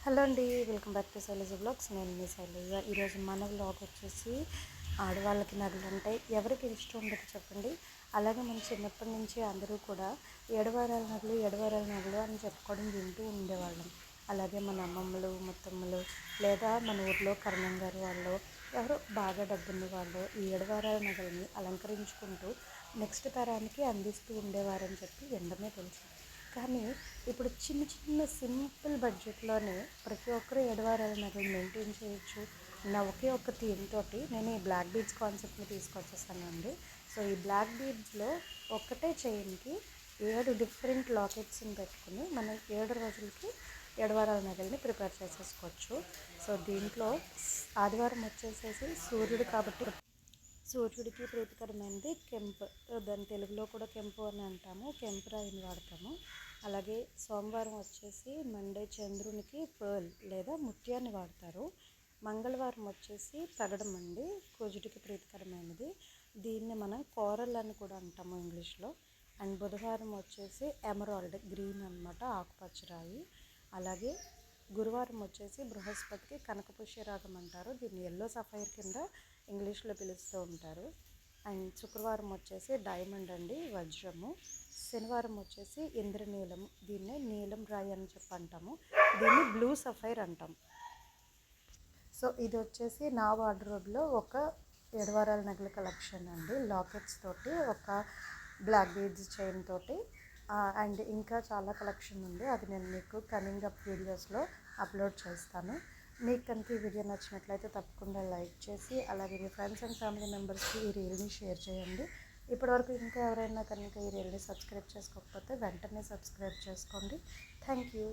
Hello అండి, welcome back to Shailaja blogs. నేను మీ శైలజ. ఈరోజు మన బ్లాగ్ వచ్చేసి ఆడవాళ్ళకి నగలు అంటే ఎవరికి ఇష్టం ఉండదు చెప్పండి. అలాగే మన చిన్నప్పటి నుంచి అందరూ కూడా ఏడువారాల నగలు ఏడువారాల నగలు అని చెప్పుకోవడం వింటూ ఉండేవాళ్ళం. అలాగే మన అమ్మమ్మలు ముత్తమ్మలు లేదా మన ఊర్లో కరణం గారు వాళ్ళు ఎవరో బాగా డబ్బున్న వాళ్ళు ఈ ఏడువారాల నగల్ని అలంకరించుకుంటూ నెక్స్ట్ తరానికి అందిస్తూ ఉండేవారని చెప్పి వినడమే తెలుసు. కానీ ఇప్పుడు చిన్న చిన్న సింపుల్ బడ్జెట్లోనే ప్రతి ఒక్కరు ఏడువారాల నగలు మెయింటైన్ చేయొచ్చు. నా ఒకే ఒక్క థీమ్ తోటి నేను ఈ బ్లాక్ బీడ్స్ కాన్సెప్ట్ని తీసుకొచ్చేసానండి. సో ఈ బ్లాక్ బీడ్స్లో ఒక్కటే చైన్కి 7 డిఫరెంట్ లాకెట్స్ని పెట్టుకుని మనం 7 రోజులకి ఏడువారాల నగల్ని ప్రిపేర్ చేసేసుకోవచ్చు. సో దీంట్లో ఆదివారం వచ్చేసేసి సూర్యుడు కాబట్టి సూర్యుడికి ప్రీతికరమైనది కెంపు, దాని తెలుగులో కూడా కెంపు అని అంటాము, కెంపు రాయిని వాడతాము. అలాగే సోమవారం వచ్చేసి మండే చంద్రునికి పర్ల్ లేదా ముత్యాన్ని వాడతారు. మంగళవారం వచ్చేసి పగడం అండి, కుజుడికి ప్రీతికరమైనది, దీన్ని మనం కోరల్ అని కూడా అంటాము ఇంగ్లీష్లో. అండ్ బుధవారం వచ్చేసి ఎమరాల్డ్ గ్రీన్ అనమాట, ఆకుపచ్చ రాయి. అలాగే గురువారం వచ్చేసి బృహస్పతికి కనకపుష్యరాగం అంటారు, దీన్ని ఎల్లో సఫైర్ కింద ఇంగ్లీష్లో పిలుస్తూ ఉంటారు. అండ్ శుక్రవారం వచ్చేసి డైమండ్ అండి, వజ్రము. శనివారం వచ్చేసి ఇంద్రనీలం, దీన్నే నీలం రాయి అని చెప్పి అంటాము, దీన్ని బ్లూ సఫైర్ అంటాం. సో ఇది వచ్చేసి నా వార్డ్రోబ్లో ఒక ఏడువారాల నగల కలెక్షన్ అండి, లాకెట్స్ తోటి, ఒక బ్లాక్ బీడ్స్ చైన్ తోటి. అండ్ ఇంకా చాలా కలెక్షన్ ఉంది, అది నేను మీకు కమింగ్ అప్ వీడియోస్లో అప్లోడ్ చేస్తాను. మీకు కనుక ఈ వీడియో నచ్చినట్లయితే తప్పకుండా లైక్ చేసి అలాగే మీ ఫ్రెండ్స్ అండ్ ఫ్యామిలీ మెంబర్స్కి ఈ రీల్ని షేర్ చేయండి. ఇప్పటివరకు ఇంకా ఎవరైనా కనుక ఈ రీల్ని సబ్స్క్రైబ్ చేసుకోకపోతే వెంటనే సబ్స్క్రైబ్ చేసుకోండి. Thank you.